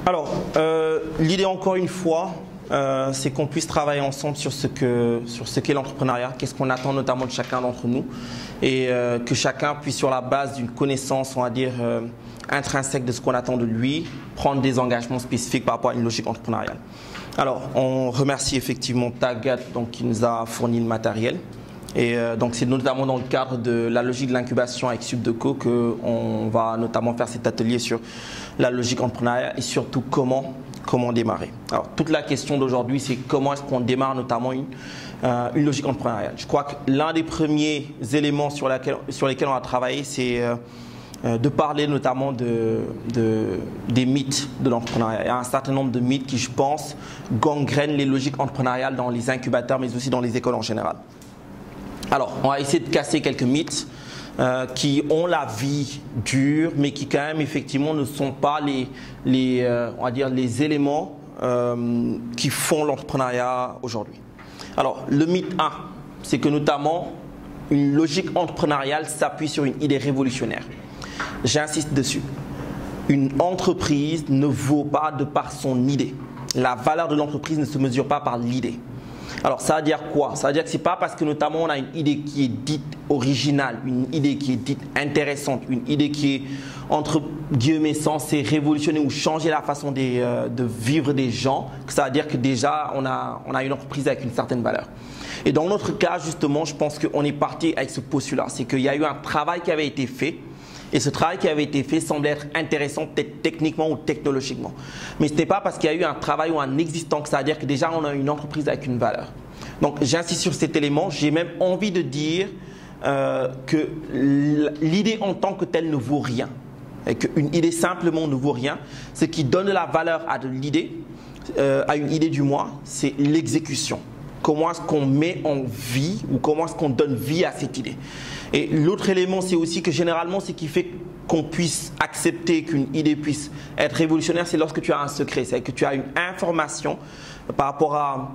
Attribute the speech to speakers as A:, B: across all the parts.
A: Alors, l'idée encore une fois, c'est qu'on puisse travailler ensemble sur ce qu'est l'entrepreneuriat, qu'est-ce qu'on attend notamment de chacun d'entre nous et que chacun puisse sur la base d'une connaissance, on va dire, intrinsèque de ce qu'on attend de lui, prendre des engagements spécifiques par rapport à une logique entrepreneuriale. Alors, on remercie effectivement Tagat donc, qui nous a fourni le matériel. Et donc c'est notamment dans le cadre de la logique de l'incubation avec Subdeco qu'on va notamment faire cet atelier sur la logique entrepreneuriale et surtout comment démarrer. Alors toute la question d'aujourd'hui c'est comment est-ce qu'on démarre notamment une logique entrepreneuriale. Je crois que l'un des premiers éléments sur lesquels on va travailler c'est de parler notamment des mythes de l'entrepreneuriat. Il y a un certain nombre de mythes qui je pense gangrènent les logiques entrepreneuriales dans les incubateurs mais aussi dans les écoles en général. Alors, on va essayer de casser quelques mythes qui ont la vie dure, mais qui quand même effectivement ne sont pas on va dire les éléments qui font l'entrepreneuriat aujourd'hui. Alors, le mythe 1, c'est que notamment une logique entrepreneuriale s'appuie sur une idée révolutionnaire. J'insiste dessus. Une entreprise ne vaut pas de par son idée. La valeur de l'entreprise ne se mesure pas par l'idée. Alors, ça veut dire quoi? Ça veut dire que ce n'est pas parce que notamment on a une idée qui est dite originale, une idée qui est dite intéressante, une idée qui est entre guillemets censée révolutionner ou changer la façon de vivre des gens, que ça veut dire que déjà on a une entreprise avec une certaine valeur. Et dans notre cas, justement, je pense qu'on est parti avec ce postulat. C'est qu'il y a eu un travail qui avait été fait. Et ce travail qui avait été fait semble être intéressant peut-être techniquement ou technologiquement. Mais ce n'est pas parce qu'il y a eu un travail ou un existant que ça veut dire que déjà on a une entreprise avec une valeur. Donc j'insiste sur cet élément. J'ai même envie de dire que l'idée en tant que telle ne vaut rien. Et qu'une idée simplement ne vaut rien. Ce qui donne de la valeur à l'idée, à une idée du moins, c'est l'exécution. Comment est-ce qu'on met en vie ou comment est-ce qu'on donne vie à cette idée. Et l'autre élément, c'est aussi que généralement, ce qui fait qu'on puisse accepter qu'une idée puisse être révolutionnaire, c'est lorsque tu as un secret, c'est que tu as une information par rapport à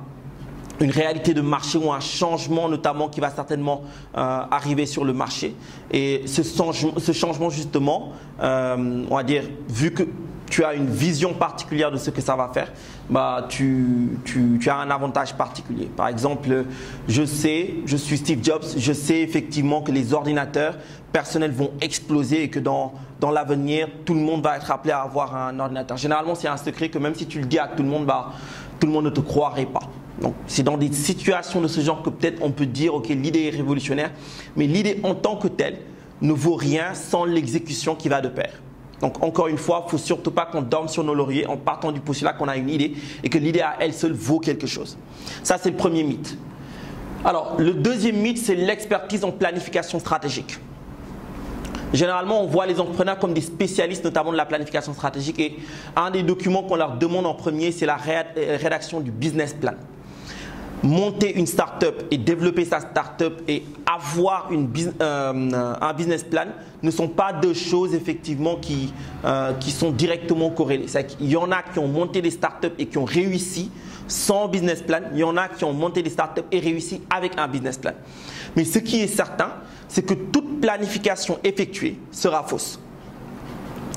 A: une réalité de marché ou un changement notamment qui va certainement arriver sur le marché. Et ce changement justement, on va dire, vu que tu as une vision particulière de ce que ça va faire, bah, tu as un avantage particulier. Par exemple, je suis Steve Jobs, je sais effectivement que les ordinateurs personnels vont exploser et que dans l'avenir, tout le monde va être appelé à avoir un ordinateur. Généralement, c'est un secret que même si tu le dis à tout le monde, bah, tout le monde ne te croirait pas. Donc, c'est dans des situations de ce genre que peut-être on peut dire, ok, l'idée est révolutionnaire, mais l'idée en tant que telle ne vaut rien sans l'exécution qui va de pair. Donc, encore une fois, il ne faut surtout pas qu'on dorme sur nos lauriers en partant du postulat qu'on a une idée et que l'idée à elle seule vaut quelque chose. Ça, c'est le premier mythe. Alors, le deuxième mythe, c'est l'expertise en planification stratégique. Généralement, on voit les entrepreneurs comme des spécialistes, notamment de la planification stratégique. Et un des documents qu'on leur demande en premier, c'est la rédaction du business plan. Monter une start-up et développer sa start-up et avoir un business plan ne sont pas deux choses effectivement qui sont directement corrélées. Il y en a qui ont monté des start-up et qui ont réussi sans business plan. Il y en a qui ont monté des start-up et réussi avec un business plan. Mais ce qui est certain, c'est que toute planification effectuée sera fausse.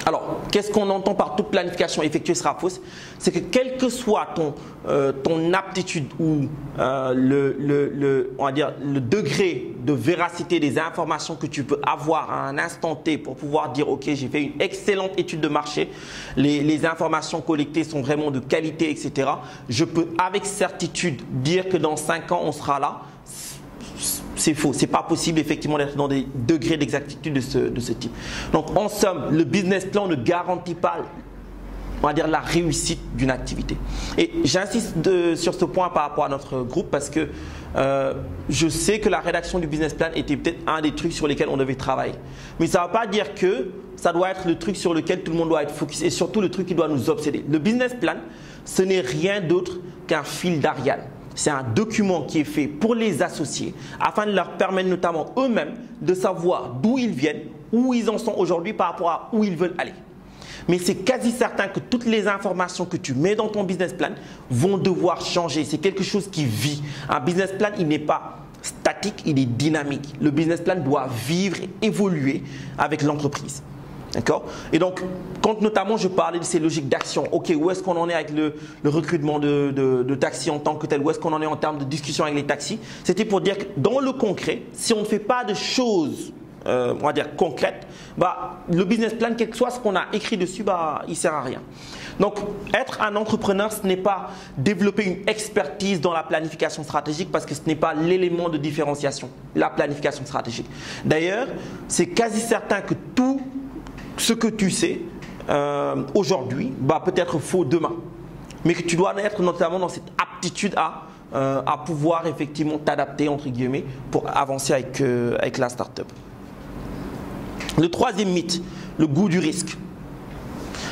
A: Alors, qu'est-ce qu'on entend par toute planification effectuée sera fausse? C'est que quel que soit ton aptitude ou on va dire, le degré de véracité des informations que tu peux avoir à un instant T pour pouvoir dire ok, j'ai fait une excellente étude de marché, les informations collectées sont vraiment de qualité, etc. Je peux avec certitude dire que dans 5 ans, on sera là. C'est faux, c'est pas possible effectivement d'être dans des degrés d'exactitude de ce type. Donc en somme, le business plan ne garantit pas, on va dire, la réussite d'une activité. Et j'insiste sur ce point par rapport à notre groupe parce que je sais que la rédaction du business plan était peut-être un des trucs sur lesquels on devait travailler. Mais ça ne veut pas dire que ça doit être le truc sur lequel tout le monde doit être focus et surtout le truc qui doit nous obséder. Le business plan, ce n'est rien d'autre qu'un fil d'Ariane. C'est un document qui est fait pour les associés afin de leur permettre notamment eux-mêmes de savoir d'où ils viennent, où ils en sont aujourd'hui par rapport à où ils veulent aller. Mais c'est quasi certain que toutes les informations que tu mets dans ton business plan vont devoir changer. C'est quelque chose qui vit. Un business plan, il n'est pas statique, il est dynamique. Le business plan doit vivre et évoluer avec l'entreprise. D'accord? Et donc, quand notamment je parlais de ces logiques d'action, ok, où est-ce qu'on en est avec le recrutement de taxis en tant que tel, où est-ce qu'on en est en termes de discussion avec les taxis, c'était pour dire que dans le concret, si on ne fait pas de choses, on va dire concrètes, le business plan, quel que soit ce qu'on a écrit dessus, il ne sert à rien. Donc, être un entrepreneur, ce n'est pas développer une expertise dans la planification stratégique parce que ce n'est pas l'élément de différenciation, la planification stratégique. D'ailleurs, c'est quasi certain que tout ce que tu sais aujourd'hui peut être faux demain, mais que tu dois être notamment dans cette aptitude à pouvoir effectivement t'adapter entre guillemets pour avancer avec la startup. Le troisième mythe, le goût du risque.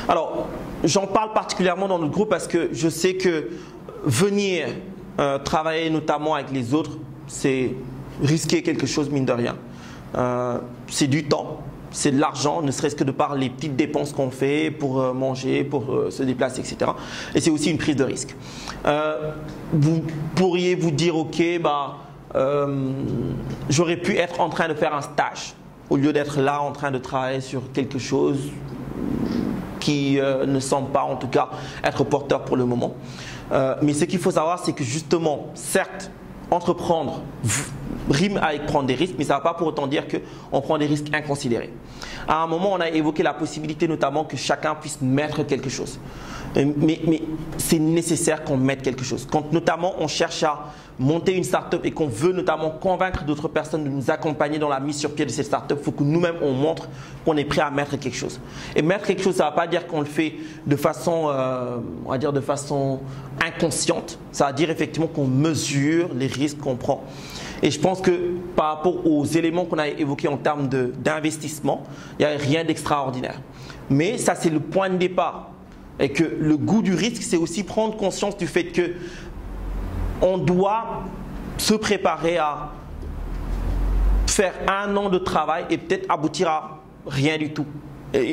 A: Alors, j'en parle particulièrement dans notre groupe parce que je sais que venir travailler notamment avec les autres, c'est risquer quelque chose mine de rien. C'est du temps. C'est de l'argent, ne serait-ce que de par les petites dépenses qu'on fait pour manger, pour se déplacer, etc. Et c'est aussi une prise de risque. Vous pourriez vous dire, ok, j'aurais pu être en train de faire un stage au lieu d'être là en train de travailler sur quelque chose qui ne semble pas en tout cas être porteur pour le moment. Mais ce qu'il faut savoir, c'est que justement, certes, entreprendre rime avec prendre des risques, mais ça ne va pas pour autant dire qu'on prend des risques inconsidérés. À un moment, on a évoqué la possibilité notamment que chacun puisse mettre quelque chose. Mais c'est nécessaire qu'on mette quelque chose. Quand notamment on cherche à monter une start-up et qu'on veut notamment convaincre d'autres personnes de nous accompagner dans la mise sur pied de cette start-up, il faut que nous-mêmes on montre qu'on est prêt à mettre quelque chose. Et mettre quelque chose, ça ne va pas dire qu'on le fait de façon, on va dire de façon inconsciente. Ça va dire effectivement qu'on mesure les risques qu'on prend. Et je pense que par rapport aux éléments qu'on a évoqués en termes d'investissement, il n'y a rien d'extraordinaire. Mais ça, c'est le point de départ. Et que le goût du risque, c'est aussi prendre conscience du fait que on doit se préparer à faire 1 an de travail et peut-être aboutir à rien du tout.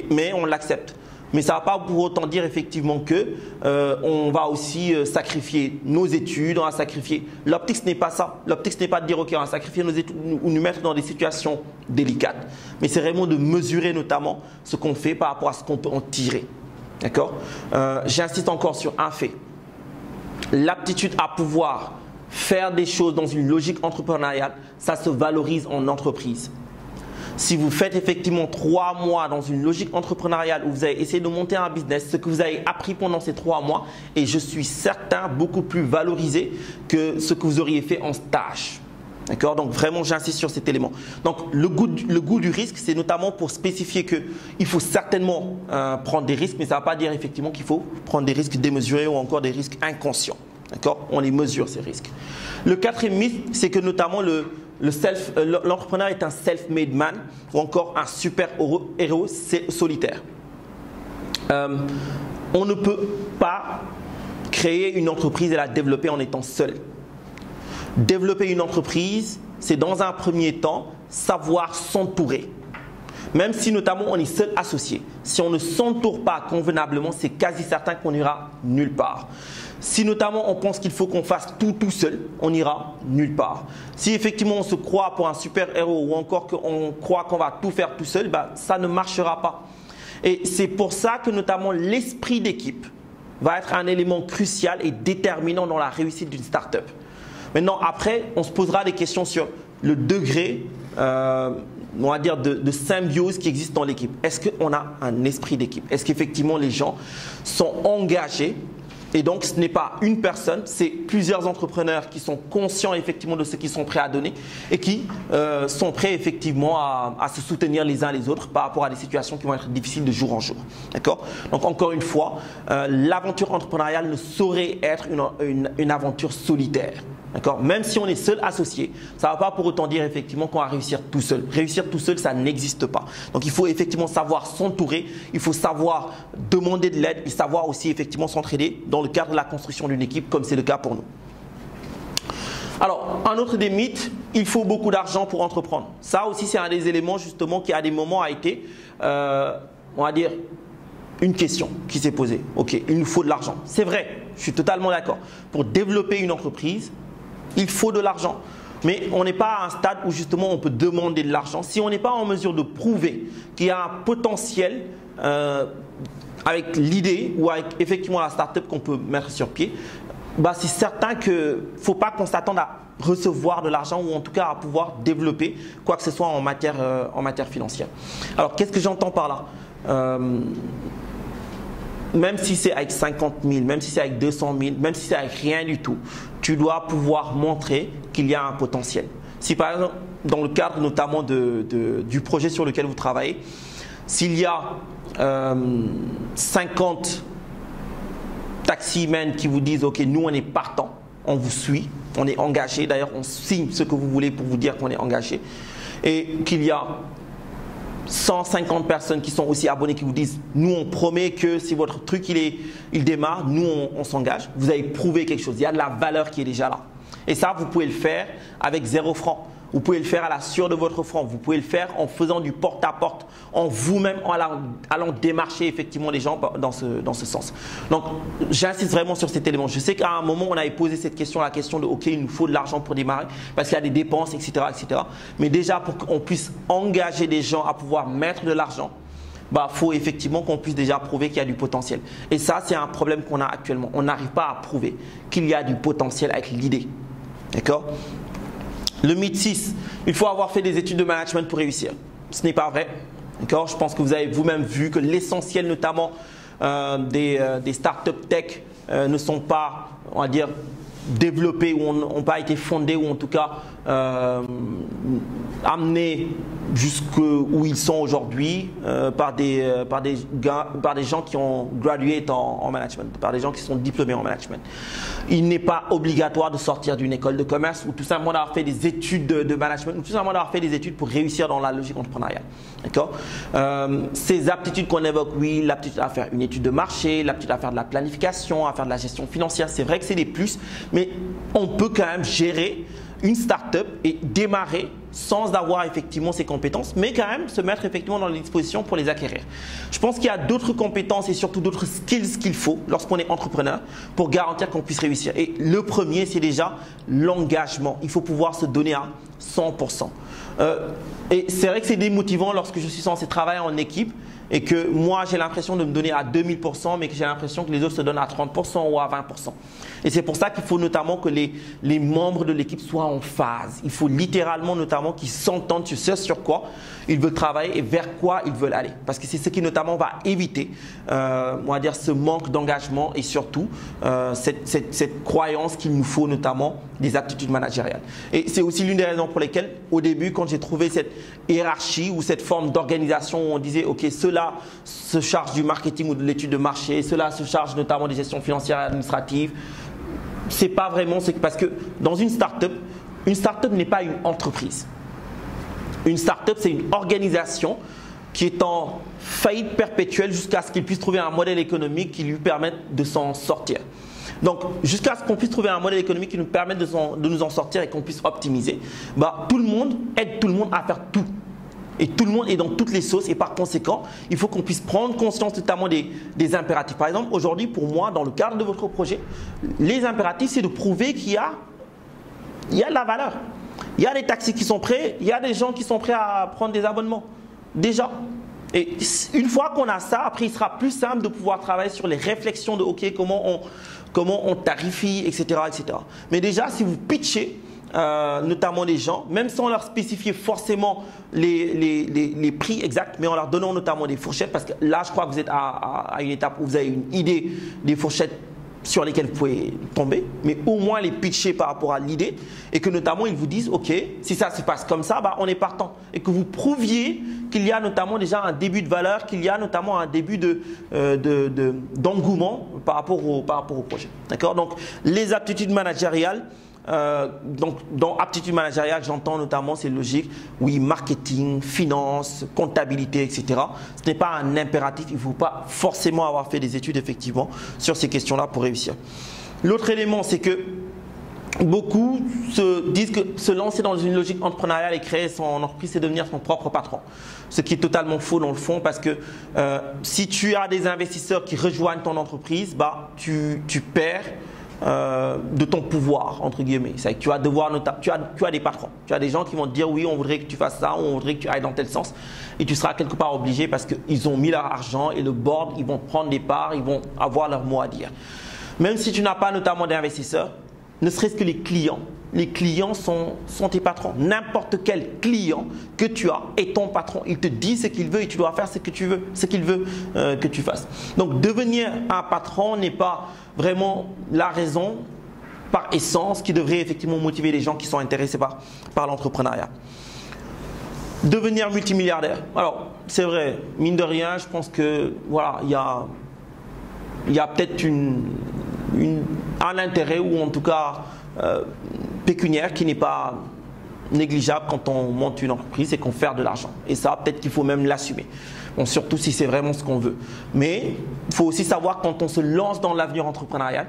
A: Mais on l'accepte. Mais ça ne va pas pour autant dire effectivement que on va aussi sacrifier nos études, on va sacrifier. L'optique, ce n'est pas ça. L'optique, ce n'est pas de dire ok, on va sacrifier nos études ou nous mettre dans des situations délicates. Mais c'est vraiment de mesurer notamment ce qu'on fait par rapport à ce qu'on peut en tirer. D'accord? J'insiste encore sur un fait. L'aptitude à pouvoir faire des choses dans une logique entrepreneuriale, ça se valorise en entreprise. Si vous faites effectivement 3 mois dans une logique entrepreneuriale où vous avez essayé de monter un business, ce que vous avez appris pendant ces 3 mois est, je suis certain, beaucoup plus valorisé que ce que vous auriez fait en stage. D'accord? Donc vraiment, j'insiste sur cet élément. Donc le goût du risque, c'est notamment pour spécifier qu'il faut certainement prendre des risques, mais ça ne va pas dire effectivement qu'il faut prendre des risques démesurés ou encore des risques inconscients. On les mesure, ces risques. Le 4e mythe, c'est que notamment l'entrepreneur est un self-made man ou encore un super-héros solitaire. On ne peut pas créer une entreprise et la développer en étant seul. Développer une entreprise, c'est dans un premier temps savoir s'entourer. Même si notamment on est seul associé, si on ne s'entoure pas convenablement, c'est quasi certain qu'on n'ira nulle part. Si notamment on pense qu'il faut qu'on fasse tout seul, on n'ira nulle part. Si effectivement on se croit pour un super-héros ou encore qu'on croit qu'on va tout faire tout seul, ça ne marchera pas. Et c'est pour ça que notamment l'esprit d'équipe va être un élément crucial et déterminant dans la réussite d'une start-up. Maintenant, après, on se posera des questions sur le degré, on va dire, de symbiose qui existe dans l'équipe. Est-ce qu'on a un esprit d'équipe? Est-ce qu'effectivement les gens sont engagés? Et donc, ce n'est pas une personne, c'est plusieurs entrepreneurs qui sont conscients effectivement de ce qu'ils sont prêts à donner et qui sont prêts effectivement à se soutenir les uns les autres par rapport à des situations qui vont être difficiles de jour en jour. D'accord? Donc, encore une fois, l'aventure entrepreneuriale ne saurait être une aventure solitaire. D'accord? Même si on est seul associé, ça ne va pas pour autant dire effectivement qu'on va réussir tout seul. Réussir tout seul, ça n'existe pas. Donc il faut effectivement savoir s'entourer, il faut savoir demander de l'aide et savoir aussi effectivement s'entraider dans le cadre de la construction d'une équipe comme c'est le cas pour nous. Alors, un autre des mythes, il faut beaucoup d'argent pour entreprendre. Ça aussi, c'est un des éléments justement qui à des moments a été, on va dire, une question qui s'est posée. Ok, il nous faut de l'argent. C'est vrai, je suis totalement d'accord. Pour développer une entreprise, il faut de l'argent. Mais on n'est pas à un stade où justement on peut demander de l'argent. Si on n'est pas en mesure de prouver qu'il y a un potentiel avec l'idée ou avec effectivement la startup qu'on peut mettre sur pied, bah c'est certain qu'il ne faut pas qu'on s'attende à recevoir de l'argent ou en tout cas à pouvoir développer quoi que ce soit en matière financière. Alors qu'est-ce que j'entends par là? Même si c'est avec 50 000, même si c'est avec 200 000, même si c'est avec rien du tout, tu dois pouvoir montrer qu'il y a un potentiel. Si par exemple, dans le cadre notamment du projet sur lequel vous travaillez, s'il y a 50 taximens qui vous disent « Ok, nous on est partant, on vous suit, on est engagé, d'ailleurs on signe ce que vous voulez pour vous dire qu'on est engagé » et qu'il y a 150 personnes qui sont aussi abonnées qui vous disent « Nous, on promet que si votre truc il démarre, nous, on s'engage. » Vous avez prouvé quelque chose. Il y a de la valeur qui est déjà là. Et ça, vous pouvez le faire avec 0 franc. Vous pouvez le faire à la sueur de votre front. Vous pouvez le faire en faisant du porte-à-porte, en vous-même, en allant démarcher effectivement les gens dans ce sens. Donc, j'insiste vraiment sur cet élément. Je sais qu'à un moment, on avait posé cette question, la question de « Ok, il nous faut de l'argent pour démarrer parce qu'il y a des dépenses, etc. etc. » Mais déjà, pour qu'on puisse engager des gens à pouvoir mettre de l'argent, bah, faut effectivement qu'on puisse déjà prouver qu'il y a du potentiel. Et ça, c'est un problème qu'on a actuellement. On n'arrive pas à prouver qu'il y a du potentiel avec l'idée. D'accord ? Le mythe 6, il faut avoir fait des études de management pour réussir. Ce n'est pas vrai. Je pense que vous avez vous-même vu que l'essentiel notamment des startups tech ne sont pas, on va dire, développés ou n'ont pas été fondés ou en tout cas amenés jusqu'où ils sont aujourd'hui par des gens qui ont gradué en management, par des gens qui sont diplômés en management. Il n'est pas obligatoire de sortir d'une école de commerce ou tout simplement d'avoir fait des études de management ou tout simplement d'avoir fait des études pour réussir dans la logique entrepreneuriale. D'accord ? Ces aptitudes qu'on évoque, oui, l'aptitude à faire une étude de marché, l'aptitude à faire de la planification, à faire de la gestion financière, c'est vrai que c'est des plus, mais on peut quand même gérer une start-up et démarrer sans avoir effectivement ces compétences, mais quand même se mettre effectivement dans les dispositions pour les acquérir. Je pense qu'il y a d'autres compétences et surtout d'autres skills qu'il faut lorsqu'on est entrepreneur pour garantir qu'on puisse réussir. Et le premier, c'est déjà l'engagement. Il faut pouvoir se donner à 100%. Et c'est vrai que c'est démotivant lorsque je suis censé travailler en équipe et que moi j'ai l'impression de me donner à 2000% mais que j'ai l'impression que les autres se donnent à 30% ou à 20%. Et c'est pour ça qu'il faut notamment que les membres de l'équipe soient en phase. Il faut littéralement notamment qu'ils s'entendent sur quoi ils veulent travailler et vers quoi ils veulent aller. Parce que c'est ce qui notamment va éviter on va dire ce manque d'engagement et surtout cette croyance qu'il nous faut notamment des aptitudes managériales. Et c'est aussi l'une des raisons pour lesquelles au début quand j'ai trouvé cette hiérarchie ou cette forme d'organisation où on disait ok ceux-là se chargent du marketing ou de l'étude de marché, ceux-là se chargent notamment des gestions financières et administratives. C'est pas vraiment parce que dans une start-up n'est pas une entreprise. Une start-up c'est une organisation qui est en faillite perpétuelle jusqu'à ce qu'il puisse trouver un modèle économique qui lui permette de s'en sortir. Donc, jusqu'à ce qu'on puisse trouver un modèle économique qui nous permette de nous en sortir et qu'on puisse optimiser, bah, tout le monde aide tout le monde à faire tout. Et tout le monde est dans toutes les sauces et par conséquent, il faut qu'on puisse prendre conscience notamment des impératifs. Par exemple, aujourd'hui, pour moi, dans le cadre de votre projet, les impératifs, c'est de prouver qu'il y a de la valeur. Il y a des taxis qui sont prêts, il y a des gens qui sont prêts à prendre des abonnements. Déjà. Et une fois qu'on a ça, après, il sera plus simple de pouvoir travailler sur les réflexions de OK, comment on tarifie, etc., etc. Mais déjà, si vous pitchez, notamment les gens, même sans leur spécifier forcément les prix exacts, mais en leur donnant notamment des fourchettes, parce que là, je crois que vous êtes à une étape où vous avez une idée des fourchettes sur lesquelles vous pouvez tomber, mais au moins les pitcher par rapport à l'idée et que notamment ils vous disent ok, si ça se passe comme ça, bah, on est partant et que vous prouviez qu'il y a notamment déjà un début de valeur, qu'il y a notamment un début d'engouement par rapport au projet. D'accord ? Donc les aptitudes managériales. Donc, dans aptitude managériale, j'entends notamment, c'est logique, oui, marketing, finance, comptabilité, etc. Ce n'est pas un impératif, il ne faut pas forcément avoir fait des études effectivement sur ces questions-là pour réussir. L'autre élément, c'est que beaucoup se disent que se lancer dans une logique entrepreneuriale et créer son entreprise, c'est devenir son propre patron. Ce qui est totalement faux dans le fond parce que si tu as des investisseurs qui rejoignent ton entreprise, bah, tu perds de ton pouvoir, entre guillemets. C'est que tu vas devoir, tu as des patrons, tu as des gens qui vont te dire oui, on voudrait que tu fasses ça, ou on voudrait que tu ailles dans tel sens. Et tu seras quelque part obligé parce qu'ils ont mis leur argent et le board, ils vont prendre des parts, ils vont avoir leur mot à dire. Même si tu n'as pas notamment d'investisseurs, ne serait-ce que les clients sont tes patrons. N'importe quel client que tu as est ton patron. Il te dit ce qu'il veut et tu dois faire ce que tu veux, ce qu'il veut que tu fasses. Donc devenir un patron n'est pas vraiment la raison par essence qui devrait effectivement motiver les gens qui sont intéressés par l'entrepreneuriat. Devenir multimilliardaire. Alors c'est vrai, mine de rien, je pense que voilà, il y a peut-être un intérêt ou en tout cas pécuniaire qui n'est pas négligeable quand on monte une entreprise et qu'on fait de l'argent. Et ça, peut-être qu'il faut même l'assumer. Bon, surtout si c'est vraiment ce qu'on veut. Mais il faut aussi savoir quand on se lance dans l'avenir entrepreneurial,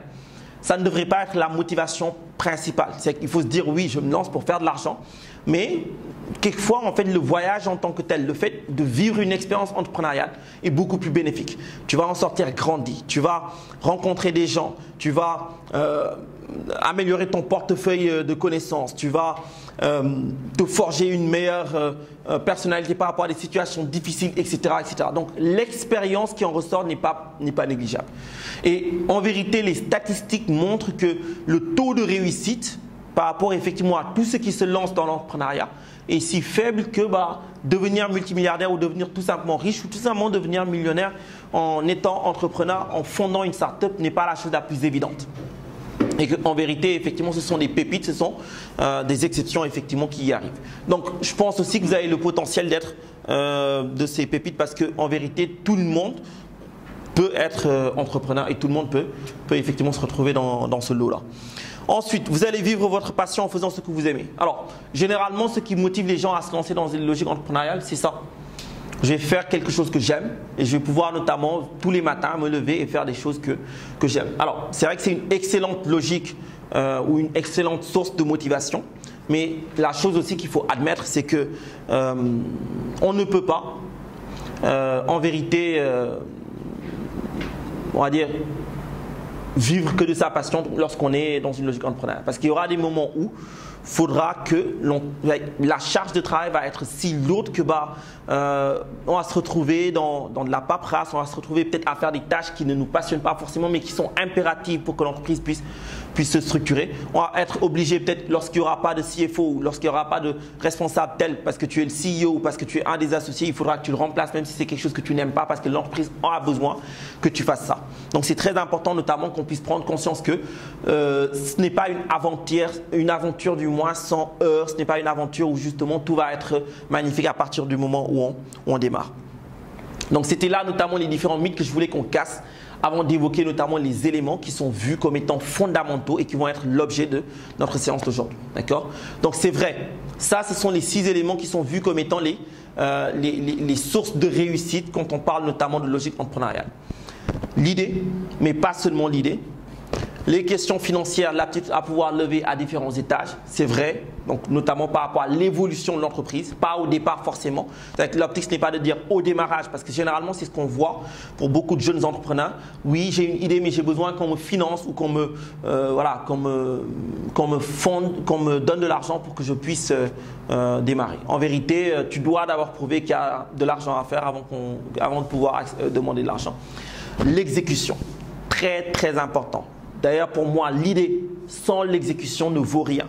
A: ça ne devrait pas être la motivation principale. C'est qu'il faut se dire oui, je me lance pour faire de l'argent. Mais quelquefois, en fait, le voyage en tant que tel, le fait de vivre une expérience entrepreneuriale est beaucoup plus bénéfique. Tu vas en sortir grandi, tu vas rencontrer des gens, tu vas améliorer ton portefeuille de connaissances, tu vas te forger une meilleure personnalité par rapport à des situations difficiles, etc. etc. Donc l'expérience qui en ressort n'est pas négligeable. Et en vérité, les statistiques montrent que le taux de réussite par rapport effectivement à tous ceux qui se lancent dans l'entrepreneuriat est si faible que devenir multimilliardaire ou devenir tout simplement riche ou tout simplement devenir millionnaire en étant entrepreneur, en fondant une start-up n'est pas la chose la plus évidente. Et qu'en vérité, effectivement, ce sont des pépites, ce sont des exceptions effectivement qui y arrivent. Donc, je pense aussi que vous avez le potentiel d'être de ces pépites parce qu'en vérité, tout le monde peut être entrepreneur et tout le monde peut effectivement se retrouver dans ce lot-là. Ensuite, vous allez vivre votre passion en faisant ce que vous aimez. Alors, généralement, ce qui motive les gens à se lancer dans une logique entrepreneuriale, c'est ça. Je vais faire quelque chose que j'aime et je vais pouvoir notamment tous les matins me lever et faire des choses que j'aime. Alors, c'est vrai que c'est une excellente logique ou une excellente source de motivation. Mais la chose aussi qu'il faut admettre, c'est que on ne peut pas, en vérité, on va dire, vivre que de sa passion lorsqu'on est dans une logique entrepreneuriale. Parce qu'il y aura des moments où il faudra que la charge de travail va être si lourde que on va se retrouver dans de la paperasse, on va se retrouver peut-être à faire des tâches qui ne nous passionnent pas forcément mais qui sont impératives pour que l'entreprise puisse se structurer. On va être obligé peut-être lorsqu'il n'y aura pas de CFO ou lorsqu'il n'y aura pas de responsable tel parce que tu es le CEO ou parce que tu es un des associés, il faudra que tu le remplaces même si c'est quelque chose que tu n'aimes pas parce que l'entreprise aura besoin que tu fasses ça. Donc c'est très important notamment qu'on puisse prendre conscience que ce n'est pas une aventure du moins sans heurts, ce n'est pas une aventure où justement tout va être magnifique à partir du moment où on démarre. Donc c'était là notamment les différents mythes que je voulais qu'on casse avant d'évoquer notamment les éléments qui sont vus comme étant fondamentaux et qui vont être l'objet de notre séance d'aujourd'hui. D'accord? Donc c'est vrai, ça ce sont les 6 éléments qui sont vus comme étant les sources de réussite quand on parle notamment de logique entrepreneuriale. L'idée, mais pas seulement l'idée. Les questions financières, l'aptitude à pouvoir lever à différents étages, c'est vrai, donc notamment par rapport à l'évolution de l'entreprise, pas au départ forcément. L'optique, ce n'est pas de dire au démarrage, parce que généralement, c'est ce qu'on voit pour beaucoup de jeunes entrepreneurs. Oui, j'ai une idée, mais j'ai besoin qu'on me finance ou qu'on me fonde, qu'on me donne de l'argent pour que je puisse démarrer. En vérité, tu dois d'abord prouver qu'il y a de l'argent à faire avant de pouvoir demander de l'argent. L'exécution, très très important. D'ailleurs, pour moi, l'idée sans l'exécution ne vaut rien.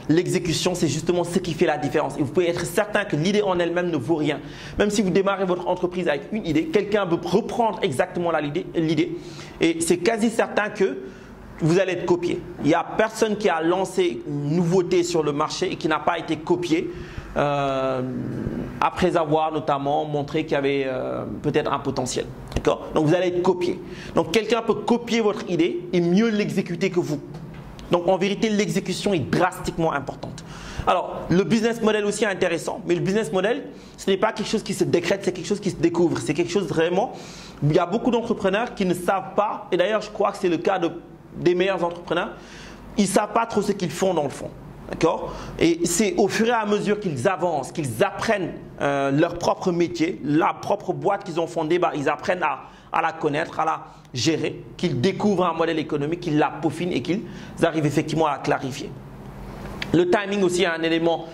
A: L'exécution, c'est justement ce qui fait la différence. Et vous pouvez être certain que l'idée en elle-même ne vaut rien. Même si vous démarrez votre entreprise avec une idée, quelqu'un veut reprendre exactement l'idée. Et c'est quasi certain que vous allez être copié. Il n'y a personne qui a lancé une nouveauté sur le marché et qui n'a pas été copié après avoir notamment montré qu'il y avait peut-être un potentiel. D'accord? Donc vous allez être copié. Donc quelqu'un peut copier votre idée et mieux l'exécuter que vous. Donc en vérité, l'exécution est drastiquement importante. Alors le business model aussi est intéressant, mais le business model, ce n'est pas quelque chose qui se décrète, c'est quelque chose qui se découvre. C'est quelque chose vraiment… Il y a beaucoup d'entrepreneurs qui ne savent pas, et d'ailleurs je crois que c'est le cas des meilleurs entrepreneurs, ils ne savent pas trop ce qu'ils font dans le fond. D'accord? Et c'est au fur et à mesure qu'ils avancent, qu'ils apprennent leur propre métier, la propre boîte qu'ils ont fondée, ils apprennent à la connaître, gérer, qu'ils découvrent un modèle économique, qu'ils la peaufinent et qu'ils arrivent effectivement à la clarifier. Le timing aussi est un élément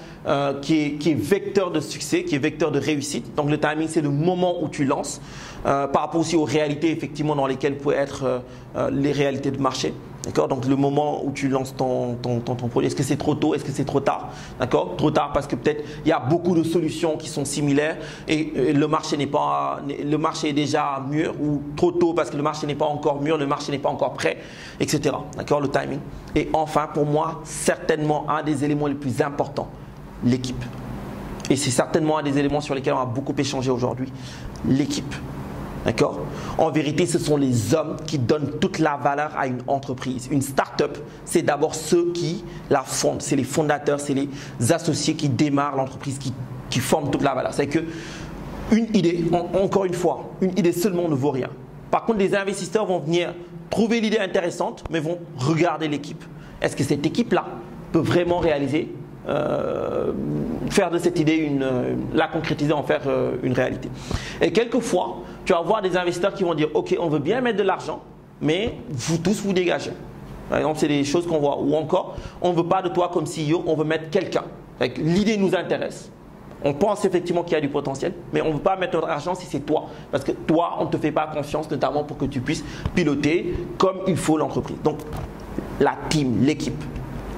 A: qui est vecteur de succès, qui est vecteur de réussite. Donc le timing, c'est le moment où tu lances, par rapport aussi aux réalités effectivement dans lesquelles peuvent être les réalités de marché. D'accord. Donc le moment où tu lances ton produit, est-ce que c'est trop tôt, est-ce que c'est trop tard? D'accord. Trop tard parce que peut-être il y a beaucoup de solutions qui sont similaires et le marché est déjà mûr, ou trop tôt parce que le marché n'est pas encore mûr, le marché n'est pas encore prêt, etc. D'accord. Le timing. Et enfin, pour moi, certainement un des éléments les plus importants, l'équipe. Et c'est certainement un des éléments sur lesquels on a beaucoup échangé aujourd'hui, l'équipe. D'accord? En vérité, ce sont les hommes qui donnent toute la valeur à une entreprise. Une start-up, c'est d'abord ceux qui la fondent. C'est les fondateurs, c'est les associés qui démarrent l'entreprise, qui forment toute la valeur. C'est que une idée, encore une fois, une idée seulement ne vaut rien. Par contre, les investisseurs vont venir trouver l'idée intéressante, mais vont regarder l'équipe. Est-ce que cette équipe-là peut vraiment réaliser, faire de cette idée, la concrétiser, en faire une réalité. Et quelquefois, tu vas voir des investisseurs qui vont dire « Ok, on veut bien mettre de l'argent, mais vous tous vous dégagez ». Par exemple, c'est des choses qu'on voit. Ou encore, on ne veut pas de toi comme CEO, on veut mettre quelqu'un. L'idée nous intéresse. On pense effectivement qu'il y a du potentiel, mais on ne veut pas mettre notre argent si c'est toi. Parce que toi, on ne te fait pas confiance, notamment pour que tu puisses piloter comme il faut l'entreprise. Donc, la team, l'équipe,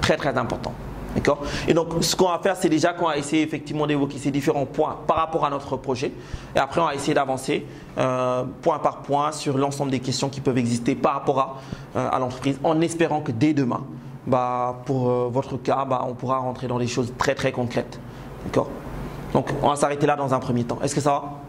A: très très important. D'accord. Et donc, ce qu'on va faire, c'est déjà qu'on va essayer effectivement d'évoquer ces différents points par rapport à notre projet. Et après, on va essayer d'avancer point par point sur l'ensemble des questions qui peuvent exister par rapport à l'entreprise, en espérant que dès demain, pour votre cas, on pourra rentrer dans des choses très très concrètes. D'accord. Donc, on va s'arrêter là dans un premier temps. Est-ce que ça va?